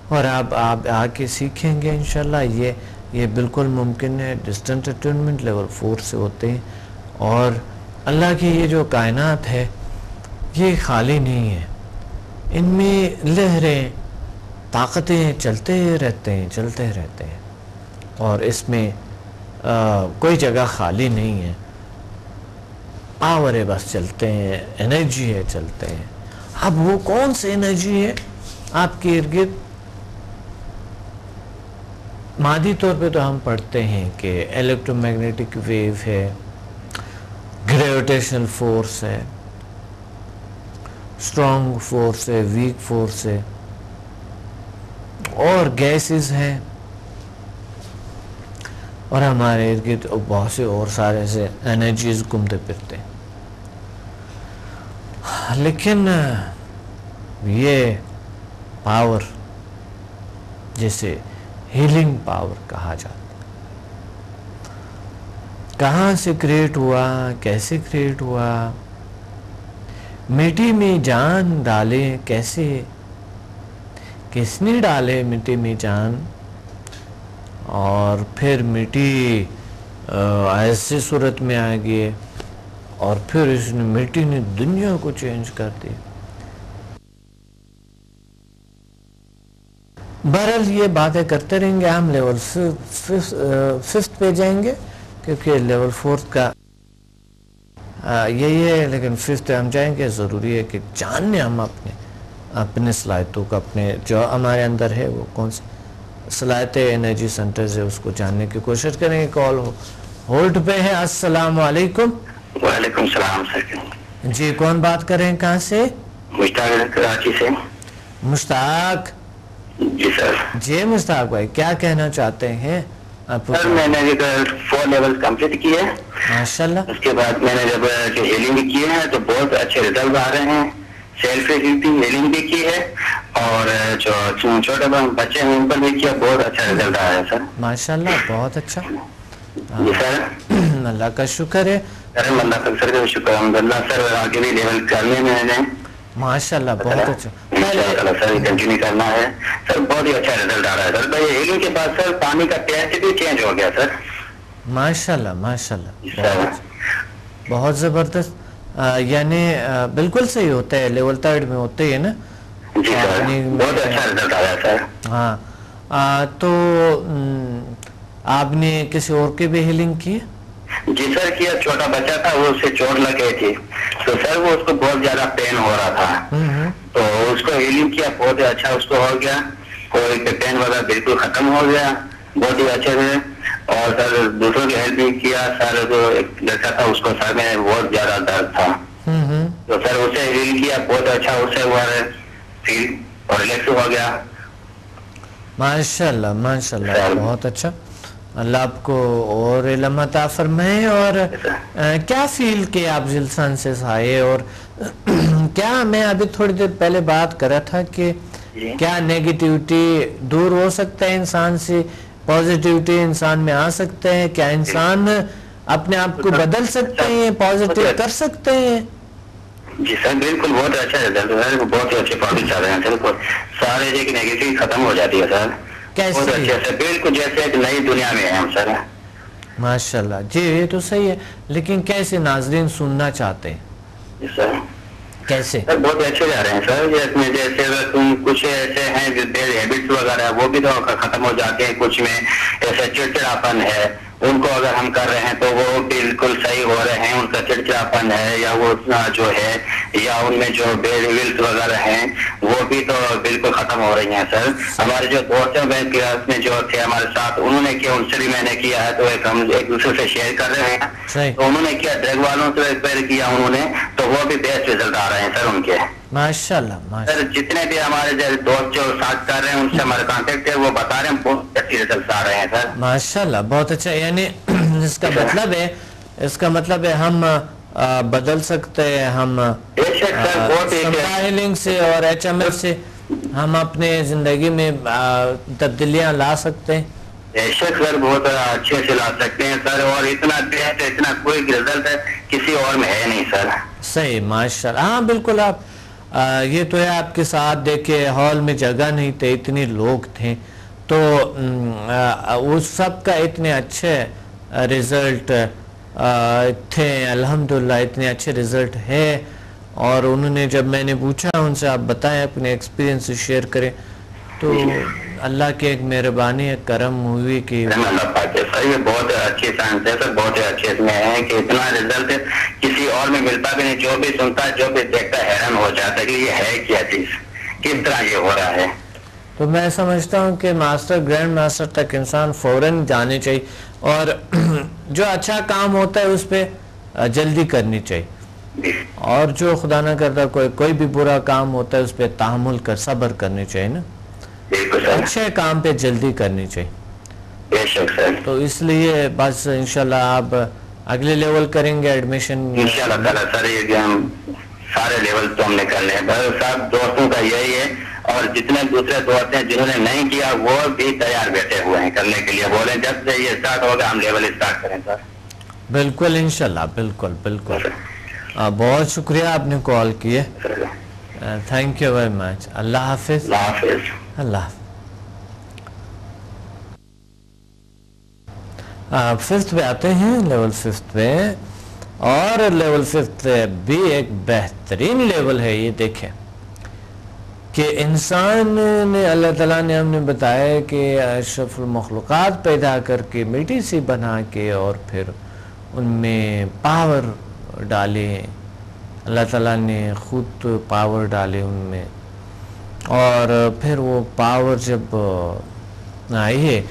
اور آپ آ کے سیکھیں گے انشاءاللہ. یہ بالکل ممکن ہے. ڈسٹنٹ اٹونمنٹ لیول 4 سے ہوتے ہیں. اور اللہ کی یہ جو کائنات ہے یہ خالی نہیں ہے, ان میں لہریں طاقتیں چلتے رہتے ہیں, اور اس میں کوئی جگہ خالی نہیں ہے. پاور ہے, بس چلتے ہیں, انرجی ہے, چلتے ہیں. اب وہ کون سی انرجی ہے آپ کے ارد گرد؟ مادی طور پہ تو ہم پڑھتے ہیں کہ الیکٹرو میگنیٹک ویو ہے, گریویٹیشنل فورس ہے, اسٹرانگ فورس ہے, ویک فورس ہے, اور گیسز ہیں, اور ہمارے ارد گرد بہت سے اور سارے سے انرجیز گھومتے پھرتے ہیں. لیکن یہ پاور جسے ہیلنگ پاور کہا جاتا ہے, کہاں سے کریٹ ہوا, کیسے کریٹ ہوا, مٹی میں جان ڈالے کیسے, کس نے ڈالے مٹی میں جان, اور پھر مٹی ایسی صورت میں آ گئی, اور پھر اس نے مٹی نے دنیا کو چینج کر دی. بہرحال یہ باتیں کرتے رہیں گے. ہم لیول 5 پہ جائیں گے, کیونکہ لیول 4 کا یہی ہے, لیکن 5 پہ ہم جائیں گے. ضروری ہے کہ جاننے ہم اپنے صلاحیتوں کو, اپنے جو ہمارے اندر ہے وہ کون سی صلاحیتیں انرجی سینٹرز ہے, اس کو جاننے کی کوشش کریں گے. کال ہولڈ پہ ہے. السلام علیکم. وعلیکم السلام سر. جی کون بات کر رہے ہیں, کہاں سے؟ مشتاق, کراچی سے. مشتاق جی سر. جی مشتاق بھائی, کیا کہنا چاہتے ہیں آپ؟ سر میں نے 4 لیول کمپلیٹ کیے ہیں ماشاءاللہ. اس کے بعد میں نے جب ہیلنگ بھی کیے ہیں تو بہت اچھے ریزلٹ آ رہے ہیں. سیلف ہیلنگ بھی کی ہے, اور جو چھوٹے بچے ہیں ان پر بھی کیا, بہت اچھا ریزلٹ آ رہا ہے سر. ماشاءاللہ, بہت اچھا. جی سر. اللہ کا شکر ہے. اللہ کا سر کا شکر الحمدللہ. سر آگے بھی لیول کرنے میں نے ماشاءاللہ بہت اچھا. سر کنٹینیو کرنا ہے سر. بہت ہی اچھا ریزلٹ آ رہا ہے سر. ہیلنگ کے بعد سر پانی کا ٹیسٹ بھی چینج ہو گیا سر. ماشاءاللہ ماشاءاللہ, بہت زبردست. یعنی بالکل صحیح ہوتا ہے, لیول 3 میں ہوتے ہیں نا. جی سر, بہت اچھا ریزلٹ آیا سر. ہاں, تو آپ نے کسی اور کے بھی ہیلنگ کی؟ جی سر کیا. چھوٹا بچہ تھا, وہ اسے چوٹ لگ گئی تھی, تو سر وہ اس کو بہت زیادہ پین ہو رہا تھا, تو اس کو ہیلنگ کیا, بہت اچھا اس کو ہو گیا, اور پین وغیرہ بالکل ختم ہو گیا, بہت ہی اچھے سے. اور سر دوسروں کی ہیلپ بھی کیا. سر جو ایک لڑکا تھا اس کو سر میں بہت زیادہ درد تھا, تو سر اسے ہیل کیا, بہت اچھا اسے ہوا ہے فیل, اور ریلیکس ہو گیا. ماشاءاللہ ماشاءاللہ, بہت اچھا. اللہ آپ کو اور علم عطا فرمائے. اور کیا فیل کیا آپ جلسان سے آئے, اور کیا میں ابھی تھوڑی دیر پہلے بات کر رہا تھا کہ کیا نیگیٹیوٹی دور ہو سکتا ہے انسان سے, پازیٹیوٹی انسان میں آ سکتے ہیں, کیا انسان اپنے آپ کو بدل سکتے ہیں, پازیٹیو کر سکتے ہیں؟ جی سر بالکل, بہت اچھا رزلٹ ہے, بہت ہی اچھے پروڈکٹ آ رہے ہیں سر. سارے نیگیٹیوٹی ختم ہو جاتی ہے سر. بہت اچھے سے, بالکل جیسے ایک نئی دنیا میں ہیں ہم سر. ماشاءاللہ. جی یہ تو صحیح ہے, لیکن کیسے ناظرین سننا چاہتے ہیں؟ جی سر کیسے؟ سر بہت اچھے جا رہے ہیں سر. جیسے کچھ ایسے ہیں جو بیڈ ہیبٹس وغیرہ وہ بھی تو ختم ہو جاتے ہیں. کچھ میں ایسے چڑچڑاپن ہے, ان کو اگر ہم کر رہے ہیں تو وہ بالکل صحیح ہو رہے ہیں. ان کا چڑچڑاپن ہے یا وہ جو ہے, یا ان میں جو بیڈ ویلس وغیرہ ہیں وہ بھی تو بالکل ختم ہو رہی ہیں سر. ہمارے جو دوست ہیں کلاس میں جو تھے ہمارے ساتھ, انہوں نے کیا, ان سے بھی میں نے کیا ہے, تو ہم ایک دوسرے سے شیئر کر رہے ہیں. تو انہوں نے کیا, ڈرگ والوں سے ریپیئر کیا انہوں نے, تو وہ بھی بیسٹ ریزلٹ آ رہے ہیں سر ان کے. ماشاءاللہ. سر جتنے بھی ہمارے جیسے دوست جو ساتھ کر رہے ہیں ان سے ہمارے کانٹیکٹ ہے, وہ بتا رہے ہیں بہت اچھی ریزلٹ آ رہے ہیں سر. ماشاءاللہ بہت اچھا. یعنی اس کا مطلب ہے ہم بدل سکتے ہیں, ہم ہیلنگ سے اور ایچ ایم ایف سے ہم اپنے زندگی میں تبدیلیاں لا سکتے ہیں. بے شک سر, بہت اچھے سے لا سکتے ہیں سر. اور اتنا بیسٹ, اتنا کوئی رزلٹ ہے کسی اور میں ہے نہیں سر. صحیح, ماشاءاللہ. ہاں بالکل, آپ یہ تو ہے آپ کے ساتھ دیکھے ہال میں جگہ نہیں تھے، اتنے لوگ تھے، تو اس سب کا اتنے اچھے رزلٹ تھے، الحمدللہ اتنے اچھے رزلٹ ہے. اور انہوں نے جب میں نے پوچھا ان سے آپ بتائیں اپنے ایکسپیرینس شیئر کریں، تو اللہ کی ایک مہربانی ایک کرم ہوئی کہ صحیح بہت اچھی سائنس ہے سر، بہت اچھے اس میں ہے کہ اتنا رزلٹ کسی اور میں ملتا بھی نہیں، جو بھی سنتا ہے جو بھی دیکھتا ہے حیران ہو جاتا ہے کہ یہ ہے کیا چیز، کس طرح یہ ہو رہا ہے. تو میں سمجھتا ہوں کہ ماسٹر گرینڈ ماسٹر تک انسان فوراً جانے چاہیے، اور جو اچھا کام ہوتا ہے اس پہ جلدی کرنی چاہیے، اور جو خدا نہ کرتا کوئی بھی برا کام ہوتا ہے اس پہ تحمل کر صبر کرنی چاہیے نا، اچھے کام پہ جلدی کرنی چاہیے. بے شک سر. تو اس لیے بس انشاءاللہ آپ اگلے لیول کریں گے ایڈمیشن انشاءاللہ تعالیٰ سر، یہ ہم سارے لیول تو ہم نے کرنے ہیں، بس سب دوستوں کا یہی ہے، اور جتنے دوسرے دوست ہیں جنہوں نے نہیں کیا وہ بھی تیار بیٹھے ہوئے ہیں کرنے کے لیے، بولیں جب سے یہ اسٹارٹ ہوگا ہم لیول اسٹارٹ کریں سر. بالکل انشاءاللہ، بالکل بالکل. بہت شکریہ آپ نے کال کیے، تھینک یو ویری مچ. اللہ حافظ. اللہ حافظ. اللہ حافظ. ففتھ پہ آتے ہیں، لیول ففتھ پہ، اور لیول ففتھ بھی ایک بہترین لیول ہے. یہ دیکھیں کہ انسان نے اللہ تعالیٰ نے ہم نے بتایا کہ اشرف المخلوقات پیدا کر کے مٹی سے بنا کے اور پھر ان میں پاور ڈالے، اللہ تعالیٰ نے خود پاور ڈالے ان میں، اور پھر وہ پاور جب آئی ہے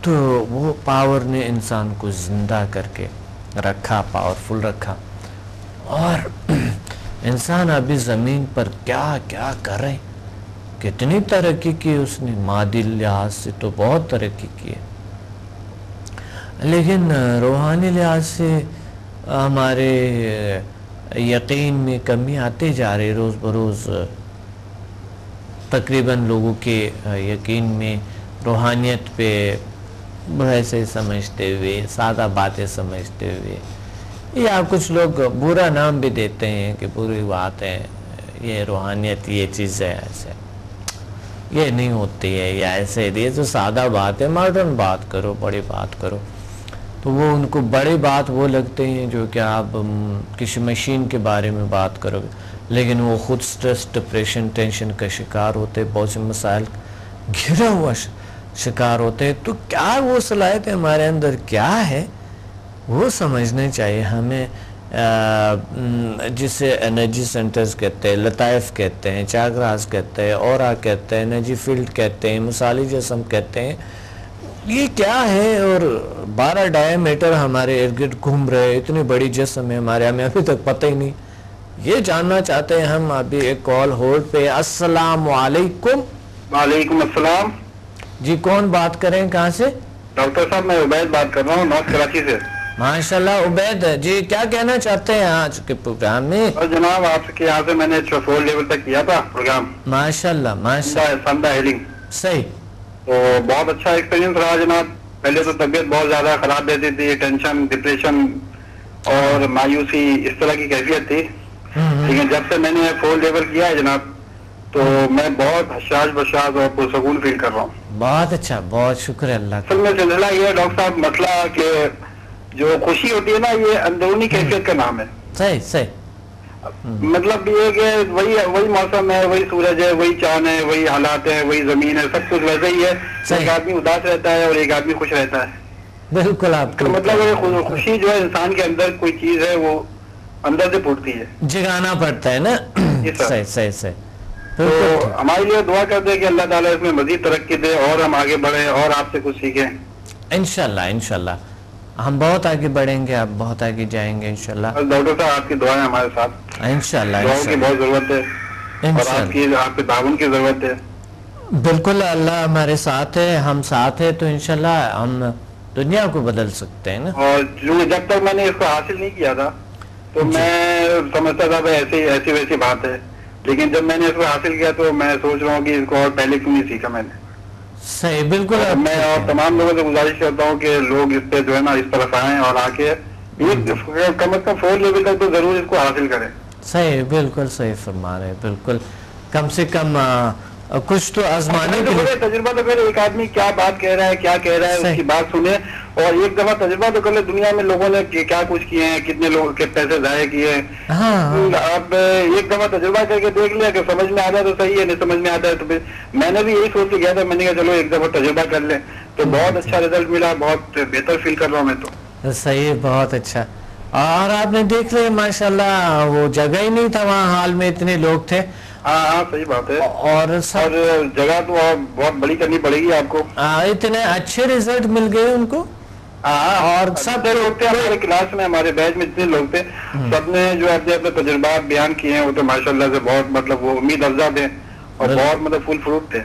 تو وہ پاور نے انسان کو زندہ کر کے رکھا، پاورفل رکھا. اور انسان ابھی زمین پر کیا کیا کر رہے، کتنی ترقی کی اس نے، مادی لحاظ سے تو بہت ترقی کی ہے، لیکن روحانی لحاظ سے ہمارے یقین میں کمی آتے جا رہی روز بروز. تقریباً لوگوں کے یقین میں روحانیت پہ ویسے سمجھتے ہوئے، سادہ باتیں سمجھتے ہوئے، یا کچھ لوگ برا نام بھی دیتے ہیں کہ بری بات ہے، یہ روحانیت یہ چیز ہے، ایسے یہ نہیں ہوتی ہے، یا ایسے یہ تو سادہ بات ہے، ماڈرن بات کرو، بڑی بات کرو. تو وہ ان کو بڑی بات وہ لگتے ہیں جو کہ آپ کسی مشین کے بارے میں بات کرو گے، لیکن وہ خود سٹریس، ڈپریشن، ٹینشن کا شکار ہوتے، بہت سے مسائل گھرا ہوا شکار ہوتے ہیں. تو کیا وہ صلاحیت ہمارے اندر کیا ہے وہ سمجھنا چاہیے ہمیں، جسے انرجی سینٹرز کہتے ہیں، لطائف کہتے ہیں، چاکراز کہتے ہیں، اورا کہتے ہیں، انرجی فیلڈ کہتے ہیں، مثالی جسم کہتے ہیں. یہ کیا ہے؟ اور 12 ڈائی میٹر ہمارے ارد گرد گھوم رہے، اتنی بڑی جسم ہے ہمارے، ہمیں ابھی تک پتہ ہی نہیں. یہ جاننا چاہتے ہیں ہم. ابھی ایک کال ہولڈ پہ. السلام علیکم. وعلیکم السلام. جی کون بات کریں، کہاں سے؟ ڈاکٹر صاحب میں عبید بات کر رہا ہوں، نارتھ کراچی سے. ماشاءاللہ عبید جی، کیا کہنا چاہتے ہیں آج کے پروگرام میں؟ جناب آپ کے یہاں سے میں نے 4 لیول تک کیا تھا پروگرام. ماشاءاللہ ماشاءاللہ. سندہ ہیلنگ. صحیح. تو بہت اچھا ایکسپیرینس رہا جناب. پہلے تو طبیعت بہت زیادہ خراب رہتی تھی، ٹینشن، ڈپریشن اور مایوسی اس طرح کی کیفیت تھی. لیکن جب سے میں نے 4 لیول کیا ہے جناب تو میں بہت حشاش بشاش اور پرسکون فیل کر رہا ہوں. بہت اچھا، بہت شکر اللہ کا. اصل میں سلسلہ یہ ہے ڈاکٹر صاحب، مسئلہ کہ جو خوشی ہوتی ہے نا یہ اندرونی کیفیت کا نام ہے. صحیح صحیح. مطلب یہ کہ وہی موسم ہے، وہی سورج ہے، وہی چاند ہے، وہی حالات ہے، وہی زمین ہے، سب کچھ ویسے ہی ہے. ایک آدمی اداس رہتا ہے اور ایک آدمی خوش رہتا ہے. بالکل آپ کو مطلب خوشی جو ہے انسان کے اندر کوئی چیز ہے وہ اندر سے پھوٹتی ہے، جگانا پڑتا ہے نا. صحیح صحیح صحیح. تو ہمارے لیے دعا کر دے کہ اللہ تعالیٰ اس میں مزید ترقی دے اور ہم آگے بڑھیں اور آپ سے کچھ سیکھیں. انشاءاللہ انشاءاللہ ہم بہت آگے بڑھیں گے، آپ بہت آگے جائیں گے انشاءاللہ. ڈاکٹر صاحب آپ کی دعائیں ہمارے ساتھ، انشاءاللہ دعاؤں کی بہت ضرورت ہے اور آپ کے تعاون کی ضرورت ہے. بالکل اللہ ہمارے ساتھ ہے، ہم ساتھ ہیں، تو انشاءاللہ ہم دنیا کو بدل سکتے ہیں نا. اور جب تک میں نے اس کو حاصل نہیں کیا تھا تو میں سمجھتا تھا ایسی ویسی بات ہے، لیکن جب میں نے اس کو حاصل کیا تو میں سوچ رہا ہوں کہ اس کو اور پہلے کیوں نہیں سیکھا میں نے. صحیح بالکل. میں اور تمام لوگوں سے گزارش کرتا ہوں کہ لوگ اس پہ جو ہے نا اس طرف آئیں اور آ کے کم از کم 4 لیول تک تو ضرور اس کو حاصل کریں. صحیح، بالکل صحیح فرما رہے ہیں، بالکل کم سے کم کچھ تو آزمانے کے لیے تجربہ تو کرے، ایک آدمی کیا بات کہہ رہا ہے، کیا کہہ رہا ہے، اس کی بات سنے، اور ایک دفعہ تجربہ تو کر لے دنیا میں لوگوں نے کیا کچھ کیے ہیں، کتنے لوگوں کے پیسے ضائع کیے ہیں. اب ایک دفعہ تجربہ کر کے دیکھ لیا کہ سمجھ میں آتا ہے تو صحیح ہے، نہیں سمجھ میں آتا ہے تو پھر میں نے بھی یہی سوچ کے گیا تھا، میں نے کہا چلو ایک دفعہ تجربہ کر لیں، تو بہت اچھا رزلٹ ملا، بہت بہتر فیل کر رہا ہوں میں تو. صحیح، بہت اچھا. اور آپ نے دیکھ لیا ماشاءاللہ وہ جگہ ہی نہیں تھا وہاں، حال میں اتنے لوگ تھے. ہاں صحیح بات ہے، اور جگہ تو بہت بڑی کرنی پڑے گی آپ کو. اتنے اچھے ریزلٹ مل گئے ان کو. اور سب لوگ تھے ہمارے کلاس میں، ہمارے بیچ میں جتنے لوگ تھے سب نے جو اپنے اپنے تجربات بیان کیے ہیں وہ تو ماشاءاللہ سے بہت مطلب وہ امید افزا تھے اور بہت مطلب فل فروٹ تھے.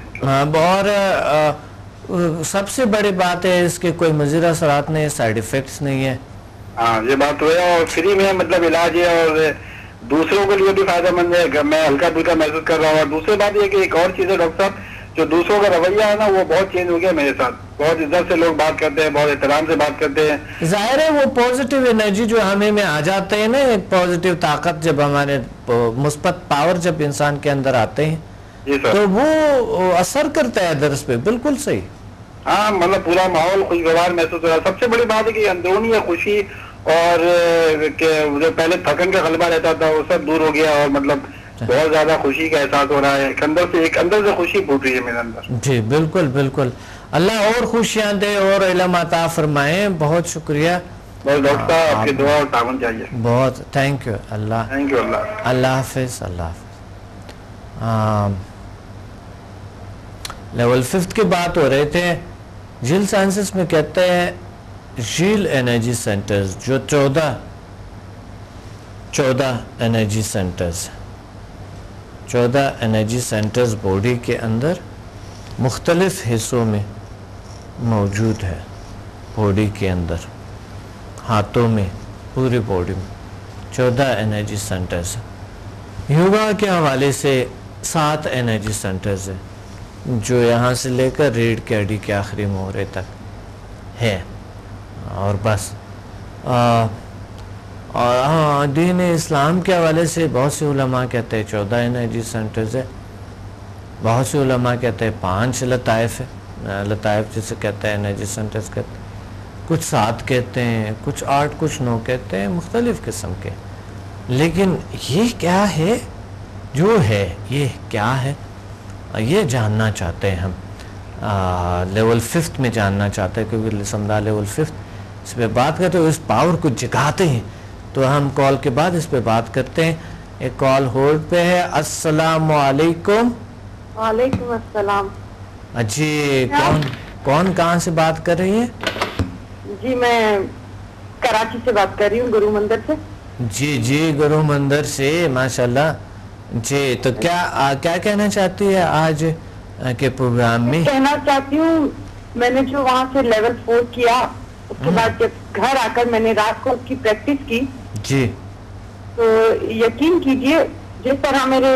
اور سب سے بڑی بات ہے اس کے کوئی مضر اثرات نہیں، سائیڈ ایفیکٹس نہیں ہے. ہاں یہ بات تو ہے، اور فری میں مطلب علاج ہے، اور دوسروں کے لیے بھی فائدہ مند ہے. میں ہلکا پھلکا محسوس کر رہا ہوں. اور دوسری بات یہ کہ ایک اور چیز ہے ڈاکٹر صاحب، جو دوسروں کا رویہ ہے نا وہ بہت چینج ہو گیا میرے ساتھ. بہت عزت سے لوگ بات کرتے ہیں، بہت احترام سے بات کرتے ہیں. ظاہر ہے وہ پازیٹیو انرجی جو ہمیں میں آ جاتے ہیں نا، ایک پازیٹیو طاقت جب ہمارے مثبت پاور جب انسان کے اندر آتے ہیں تو وہ اثر کرتا ہے ادرس پہ. بالکل صحیح. ہاں مطلب پورا ماحول خوشگوار محسوس ہو رہا ہے. سب سے بڑی بات ہے کہ اندرونی خوشی اور جو پہلے تھکن کا غلبہ رہتا تھا وہ سب دور ہو گیا، اور مطلب بہت زیادہ خوشی کا احساس ہو رہا ہے. ایک اندر سے خوشی پھوٹ رہی ہے میرے اندر. جی بالکل بالکل. اللہ اور خوشیاں دے اور علم عطا فرمائیں. بہت شکریہ. بس ڈاکٹر صاحب آپ کی دعا اور تعاون چاہیے. بہت تھینک یو. Thank you. اللہ حافظ. اللہ حافظ. لیول 5 کی بات ہو رہے تھے. جیل سائنسز میں کہتے ہیں جیل انرجی سینٹرز، جو 14 energy centres 14 energy centres body کے اندر مختلف حصوں میں موجود ہے. باڈی کے اندر، ہاتھوں میں، پوری باڈی میں 14 انرجی سینٹرز. یوگا کے حوالے سے 7 انرجی سینٹرز ہیں جو یہاں سے لے کر ریڑھ کی ہڈی کے آخری مہرے تک ہے. اور بس اور دین اسلام کے حوالے سے بہت سے علماء کہتے ہیں 14 انرجی سینٹرز ہے. بہت سے علماء کہتے ہیں 5 لطائف ہے. لطائف جسے کہتے ہیں انرجی سینٹرز کہتے ہیں. کچھ 7 کہتے ہیں، کچھ 8، کچھ 9 کہتے ہیں، مختلف قسم کے. لیکن یہ کیا ہے جو ہے، یہ کیا ہے، یہ جاننا چاہتے ہیں ہم. لیول 5 میں جاننا چاہتے ہیں، کیونکہ لسمدہ لیول 5 اس پہ بات کرتے ہیں، اس پاور کو جگاتے ہیں. تو ہم کال کے بعد اس پہ بات کرتے ہیں. ایک کال ہولڈ پہ ہے. السلام علیکم. وعلیکم السلام. جی کون کہاں سے بات کر رہی ہے؟ جی میں کراچی سے بات کر رہی ہوں، گرو مندر سے. جی گرو مندر سے، ماشاءاللہ. جی تو کیا کہنا چاہتی ہے آج کے پروگرام میں؟ کہنا چاہتی ہوں میں نے جو وہاں سے لیول 4 کیا، اس کے بعد جب گھر آ کر میں نے رات کو اس کی پریکٹس کی جی تو یقین کیجئے جس طرح میرے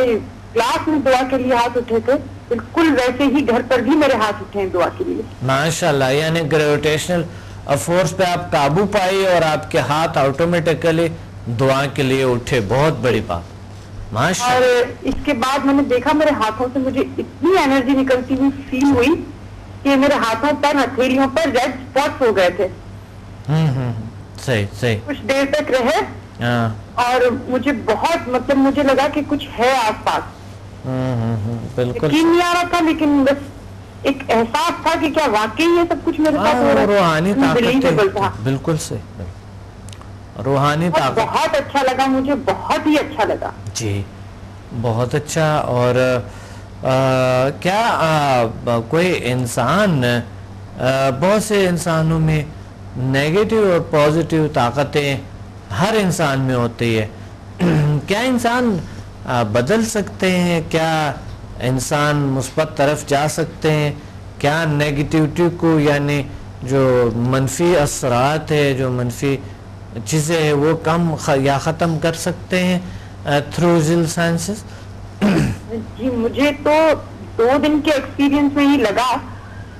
کلاس میں دعا کے لیے ہاتھ اٹھے تھے بالکل ویسے ہی گھر پر بھی میرے ہاتھ اٹھے ہیں دعا کے لیے. ماشاءاللہ. یعنی گریویٹیشنل فورس پہ آپ قابو پائی اور آپ کے ہاتھ آٹومیٹکلی دعا کے لیے اٹھے. بہت بڑی بات. اور اس کے بعد میں نے دیکھا میرے ہاتھوں سے مجھے اتنی انرجی نکلتی ہوئی فیل ہوئی کہ میرے ہاتھوں پر ہتھیلیوں پر ریڈ اسپاٹس ہو گئے تھے. صحیح. کچھ دیر تک رہے اور مجھے بہت مطلب مجھے لگا کہ کچھ ہے آس پاس. بالکل یقین نہیں آ رہا تھا، لیکن بس ایک احساس تھا کہ کیا واقعی یہ سب کچھ میرے ساتھ ہو رہا ہے. روحانی طاقت. بالکل صحیح. روحانی طاقت. بہت اچھا لگا مجھے، بہت ہی اچھا لگا. جی بہت اچھا. اور کیا کوئی انسان، بہت سے انسانوں میں نیگیٹو اور پازیٹیو طاقتیں ہر انسان میں ہوتی ہے. کیا انسان بدل سکتے ہیں؟ کیا انسان مثبت طرف جا سکتے ہیں؟ کیا نیگیٹیوٹی کو، یعنی جو منفی اثرات ہے، جو منفی چیزیں ہیں، وہ کم یا ختم کر سکتے ہیں تھرو جیل سائنسز؟ جی مجھے تو 2 دن کے ایکسپیرینس میں ہی لگا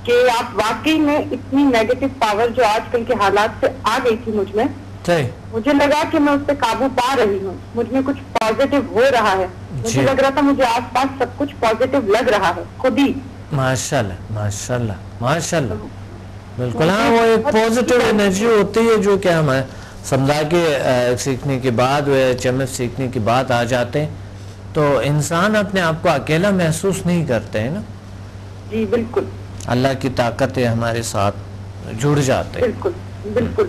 کہ آپ واقعی میں اتنی نیگیٹو پاور جو آج کل کے حالات سے آ گئی تھی مجھ میں، صحیح. مجھے لگا کہ میں اس پہ قابو پا رہی ہوں, مجھ میں کچھ پازیٹیو ہو رہا ہے, مجھے لگ رہا تھا مجھے آس پاس سب کچھ پازیٹیو لگ رہا ہے خود ہی. ماشاءاللہ ماشاءاللہ ماشاءاللہ, بالکل. ہاں, وہ ایک پازیٹیو انرجی ہوتی ہے جو کہ ہم سمجھا کے سیکھنے کے بعد HMF سیکھنے کے بعد آ جاتے ہیں تو انسان اپنے آپ کو اکیلا محسوس نہیں کرتے ہیں نا. جی بالکل. اللہ کی طاقت ہے ہمارے ساتھ جڑ جاتے ہیں. بالکل بالکل.